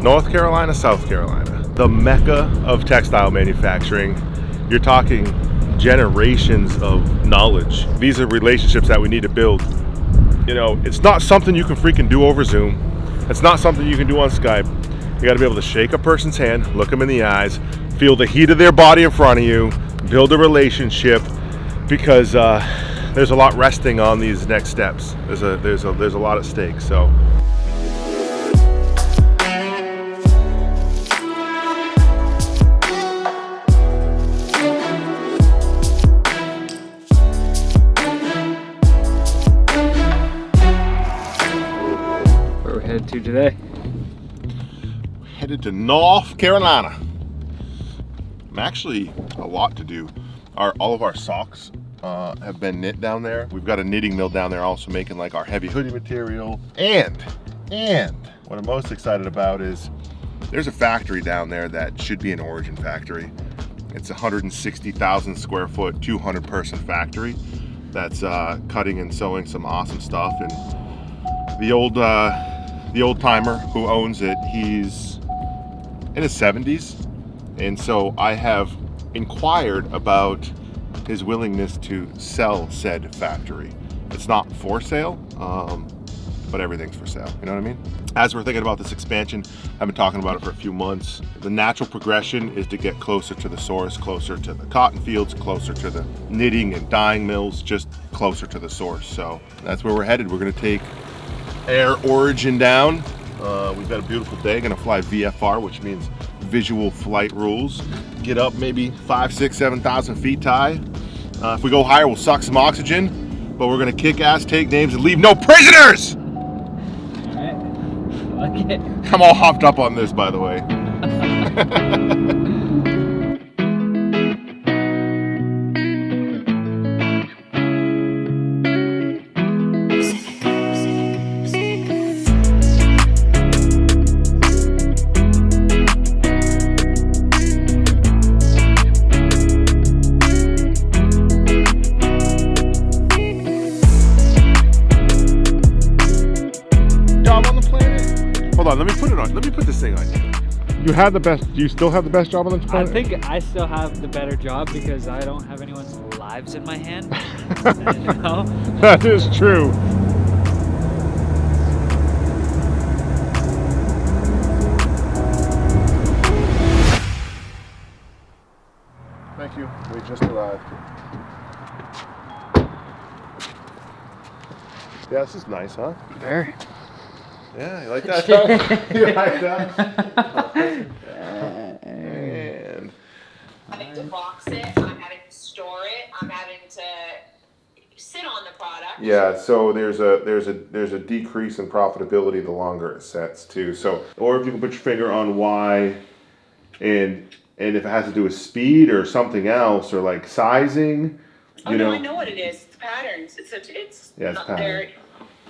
North Carolina, South Carolina, the mecca of textile manufacturing. You're talking generations of knowledge. These are relationships that we need to build. You know, it's not something you can freaking do over Zoom. It's not something you can do on Skype. You got to be able to shake a person's hand, look them in the eyes, feel the heat of their body in front of you, build a relationship, because there's a lot resting on these next steps. There's a lot at stake. So. Where are we headed to today? Headed to North Carolina. I'm actually a lot to do. All of our socks have been knit down there. We've got a knitting mill down there also making like our heavy hoodie material. And what I'm most excited about is there's a factory down there that should be an Origin factory. It's a 160,000 square foot, 200 person factory that's cutting and sewing some awesome stuff. And the old timer who owns it, he's in his 70s, and so I have inquired about his willingness to sell said factory. It's not for sale, but everything's for sale, you know what I mean? As we're thinking about this expansion, I've been talking about it for a few months. The natural progression is to get closer to the source, closer to the cotton fields, closer to the knitting and dyeing mills, just closer to the source. So that's where we're headed. We're gonna take Air Origin down. We've got a beautiful day, gonna fly VFR, which means visual flight rules. Get up maybe 5, 6, 7,000 feet high. If we go higher, we'll suck some oxygen, but we're gonna kick ass, take names, and leave no prisoners! Alright, like it. I'm all hopped up on this, by the way. Hold on, let me put this thing on you. You had the best, do you still have the best job on the planet? I think I still have the better job because I don't have anyone's lives in my hand. You know? That is true. Thank you, we just arrived. Yeah, this is nice, huh? Very. Yeah, you like that? You like that? And I'm having to box it, I'm having to store it, I'm having to sit on the product. yeah, so there's a decrease in profitability the longer it sets too. So, or if you can put your finger on why, and if it has to do with speed or something else or like sizing, Oh no, I know what it is. It's patterns. It's Yeah, it's not pattern. there.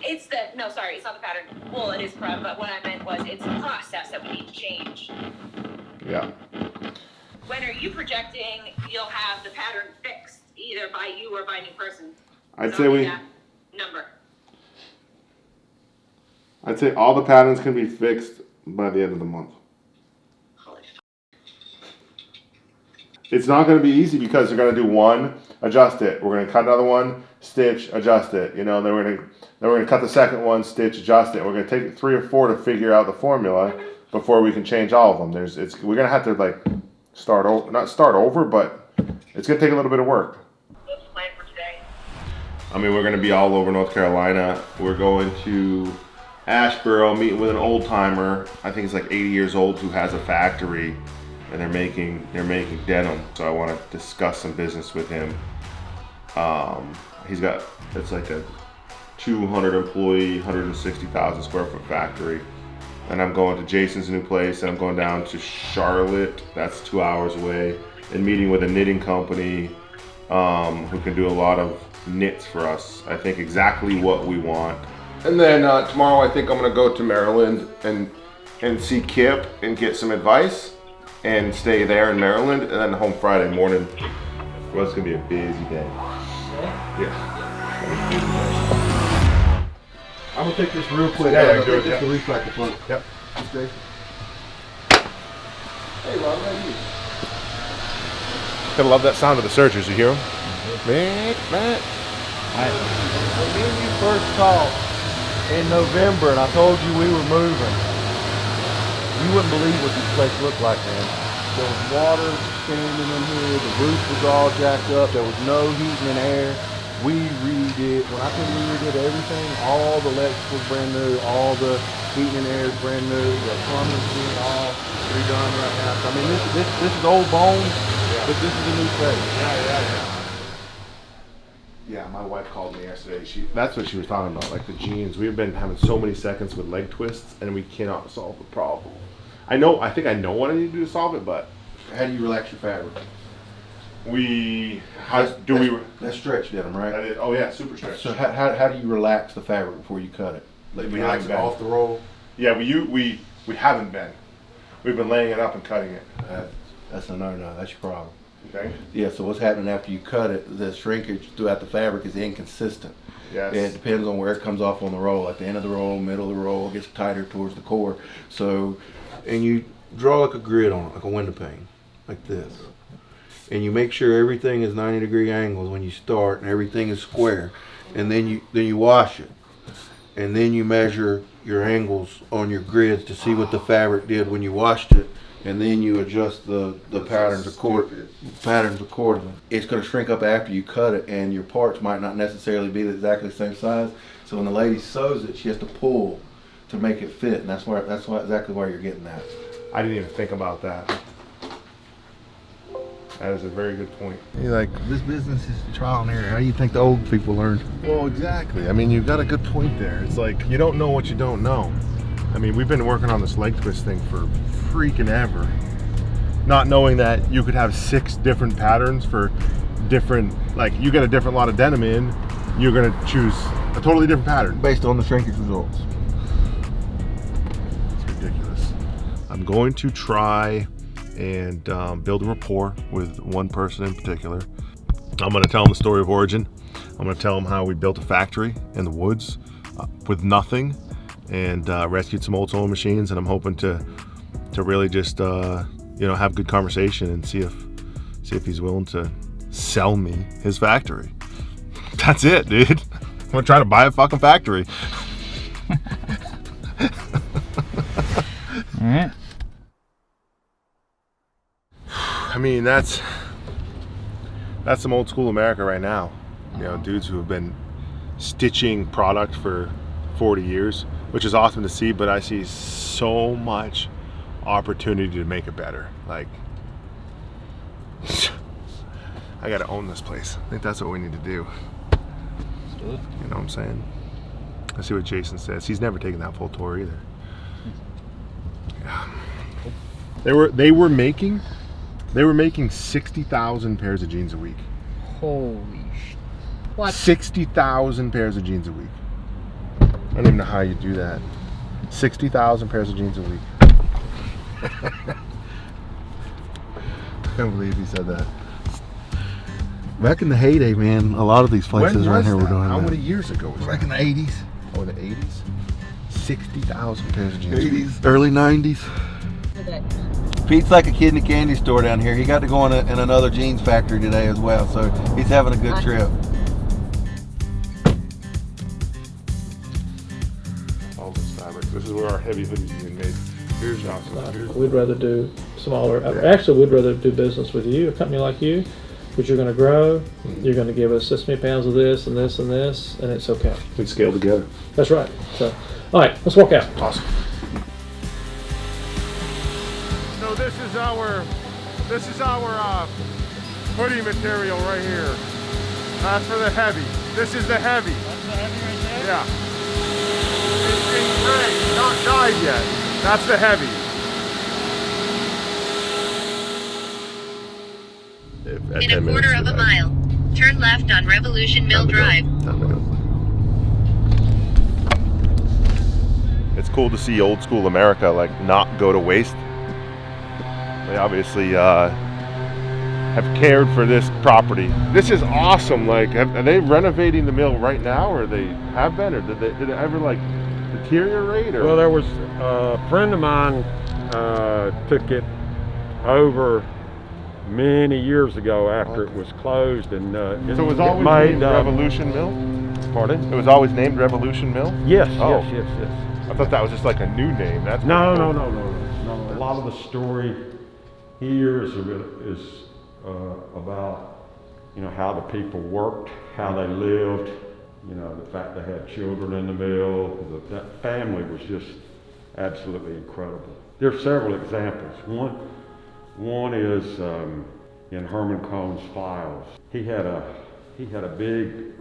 It's not the pattern. Well, it is, but what I meant was it's the process that we need to change. Yeah. When are you projecting you'll have the pattern fixed, either by you or by a new person? I'd Tell say me that number. I'd say all the patterns can be fixed by the end of the month. Holy f- It's not going to be easy because they're going to do one, adjust it. We're going to cut another one, stitch, adjust it. You know, then we're going to cut the second one, stitch, adjust it. We're going to take 3 or 4 to figure out the formula before we can change all of them. We're going to have to like not start over, but it's going to take a little bit of work. What's the plan for today? I mean, we're going to be all over North Carolina. We're going to Asheboro, meeting with an old timer. I think he's like 80 years old, who has a factory, and they're making denim. So I want to discuss some business with him. It's like a 200 employee, 160,000 square foot factory. And I'm going to Jason's new place, and I'm going down to Charlotte. That's 2 hours away, and meeting with a knitting company who can do a lot of knits for us. I think exactly what we want. And then tomorrow, I think I'm gonna go to Maryland and see Kip and get some advice, and stay there in Maryland, and then home Friday morning. Well, it's gonna be a busy day. Yeah. I'm gonna take this real quick. Yeah, I'm do it, just to reflect the front. Yep. Okay. Hey, Robert, how are you? Gotta love that sound of the surgers. You hear them? Man. When me and you first talked in November and I told you we were moving, you wouldn't believe what this place looked like, man. There was water standing in here, the roof was all jacked up, there was no heating and air. We redid, when I think we redid everything, all the electrical was brand new, all the heating and air is brand new, the plumbing's being all redone right now. So, I mean, this is old bones, but this is a new place. Yeah, my wife called me yesterday. That's what she was talking about, like the jeans. We've been having so many seconds with leg twists, and we cannot solve the problem. I think I know what I need to do to solve it, but How do you relax your fabric? That's stretch denim, right? Oh yeah, super stretch. So how do you relax the fabric before you cut it? Like We relax haven't it been. off the roll? Yeah, we haven't been. We've been laying it up and cutting it. That's a no-no. That's your problem. Okay. Yeah, so what's happening after you cut it, the shrinkage throughout the fabric is inconsistent. Yes. It depends on where it comes off on the roll. At the end of the roll, middle of the roll, it gets tighter towards the core. So, and you draw like a grid on it, like a window pane, like this. And you make sure everything is 90-degree angles when you start and everything is square. And then you wash it. And then you measure your angles on your grids to see what the fabric did when you washed it. And then you adjust the patterns accordingly. It's going to shrink up after you cut it, and your parts might not necessarily be exactly the same size. So when the lady sews it, she has to pull to make it fit, and that's exactly why you're getting that. I didn't even think about that. That is a very good point. You're like, This business is trial and error. How do you think the old people learned? well, exactly. I mean, you've got a good point there. It's like you don't know what you don't know. I mean, we've been working on this leg twist thing for freaking ever, not knowing that you could have 6 different patterns for different, like you get a different lot of denim in, you're gonna choose a totally different pattern. Based on the shrinkage results. It's ridiculous. I'm going to try and build a rapport with one person in particular. I'm gonna tell them the story of Origin. I'm gonna tell them how we built a factory in the woods with nothing, and rescued some old sewing machines, and I'm hoping to really just have good conversation and see if he's willing to sell me his factory. That's it, dude. I'm gonna try to buy a fucking factory. All right. I mean, that's some old school America right now. You know, dudes who have been stitching product for 40 years, which is awesome to see, but I see so much opportunity to make it better. Like, I gotta own this place. I think that's what we need to do. You know what I'm saying? Let's see what Jason says. He's never taken that full tour either. Yeah. They were making 60,000 pairs of jeans a week. Holy shit. What? 60,000 pairs of jeans a week. I don't even know how you do that. 60,000 pairs of jeans a week. I can't believe he said that. Back in the heyday, man, a lot of these places right here were doing How that. many years ago was Back that? in the 80s. Oh, in the 80s? 60,000 pairs of jeans a week. 80s, early 90s. Pete's like a kid in a candy store down here. He got to go in another jeans factory today as well, so he's having a good trip. All this fabric. This is where our heavy hoodies are being made. Here's Johnson. We'd rather do smaller. Actually, we'd rather do business with you, a company like you, which you're going to grow. You're going to give us this many pounds of this and this and this, and it's okay. We scale together. That's right. So, all right, let's walk out. Awesome. So this is our hoodie material right here. That's for the heavy. This is the heavy. That's the heavy right there? Yeah. It's gray, not dyed yet. That's the heavy. In a quarter of a mile, turn left on Revolution Mill Drive. Time to go. It's cool to see old school America like not go to waste. They obviously have cared for this property. This is awesome. Like, are they renovating the mill right now, or they have been, or did it ever like deteriorate? Or Well, there was a friend of mine took it over many years ago after it was closed, and So it was always named Revolution Mill? Pardon? It was always named Revolution Mill? Yes, Oh. yes. I thought that was just like a new name. That's No. pretty cool. A lot of the story here is about, you know, how the people worked, how they lived, you know, the fact they had children in the mill. That family was just absolutely incredible. There are several examples. One is in Herman Cohn's files. He had a big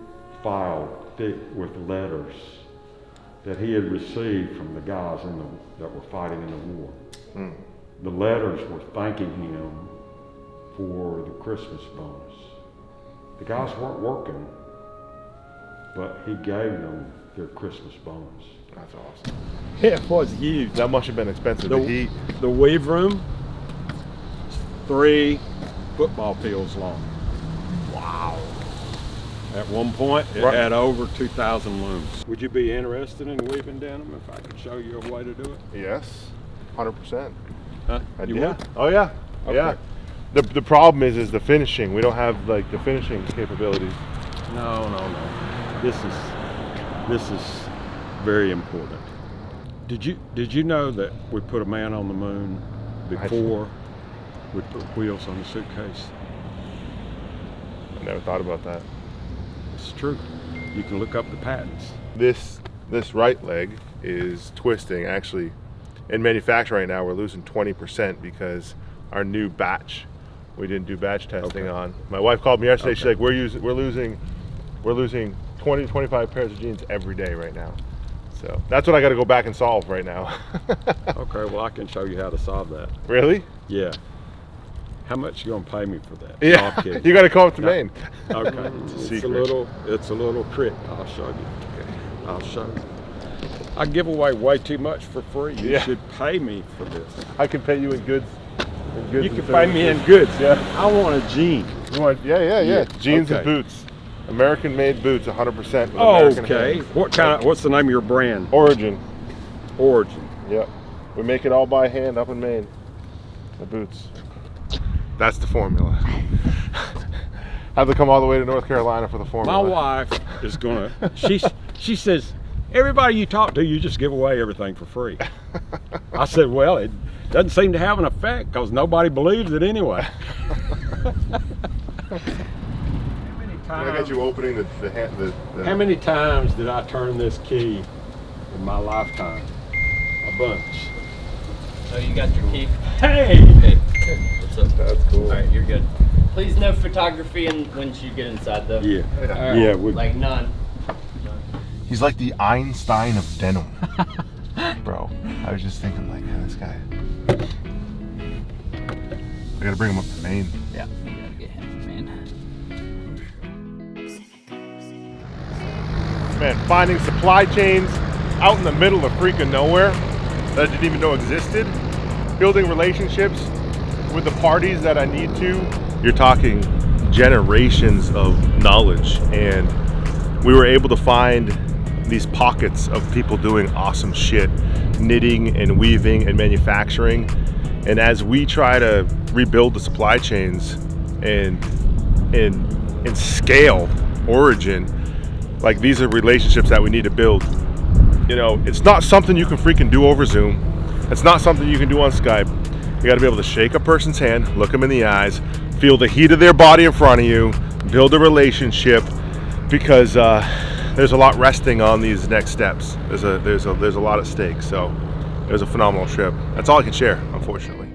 file thick with letters that he had received from the guys that were fighting in the war. The letters were thanking him for the Christmas bonus. The guys weren't working, but he gave them their Christmas bonus. That's awesome. It was huge. That must have been expensive. The weave room, 3 football fields long. Wow. At one point, it had over 2,000 looms. Would you be interested in weaving denim if I could show you a way to do it? Yes, 100%. Huh? You would? Oh yeah. Okay. Yeah. The problem is the finishing. We don't have like the finishing capabilities. No. This is very important. Did you know that we put a man on the moon before we put wheels on the suitcase? I never thought about that. It's true. You can look up the patents. This right leg is twisting. Actually, in manufacturing right now, we're losing 20% because our new batch, we didn't do batch testing on. My wife called me yesterday. She's like, we're losing 20 to 25 pairs of jeans every day right now. So that's what I got to go back and solve right now. Okay, well, I can show you how to solve that. Really? Yeah. How much you gonna pay me for that? Yeah. No, I'm kidding. You got to come up to Maine. Okay. It's a little trick. I'll show you. I'll show you. I give away way too much for free. You should pay me for this. I can pay you in goods. You can pay me in goods. Yeah. I want a jean. You want? Yeah. Jeans and boots. American-made boots, 100%. Okay. What's the name of your brand? Origin. Origin. Yep. We make it all by hand up in Maine. The boots. That's the formula. Have to come all the way to North Carolina for the formula. My wife is gonna. She says, everybody you talk to, you just give away everything for free. I said, well, it doesn't seem to have an effect because nobody believes it anyway. I got you opening the How many times did I turn this key in my lifetime? A bunch. Oh, you got your key? Hey! Hey, what's up? That's cool. All right, you're good. Please no photography once you get inside, though. Yeah. All right. Yeah. Like none. He's like the Einstein of denim. Bro, I was just thinking like, yeah, this guy. I gotta bring him up to Maine. Yeah. You gotta get him, man. Man, finding supply chains out in the middle of freaking nowhere that I didn't even know existed. Building relationships with the parties that I need to. You're talking generations of knowledge, and we were able to find these pockets of people doing awesome shit, knitting and weaving and manufacturing. And as we try to rebuild the supply chains and scale Origin, like these are relationships that we need to build. You know, it's not something you can freaking do over Zoom. It's not something you can do on Skype. You got to be able to shake a person's hand, look them in the eyes, feel the heat of their body in front of you, build a relationship, because there's a lot resting on these next steps. There's a lot at stake. So it was a phenomenal trip. That's all I can share, unfortunately.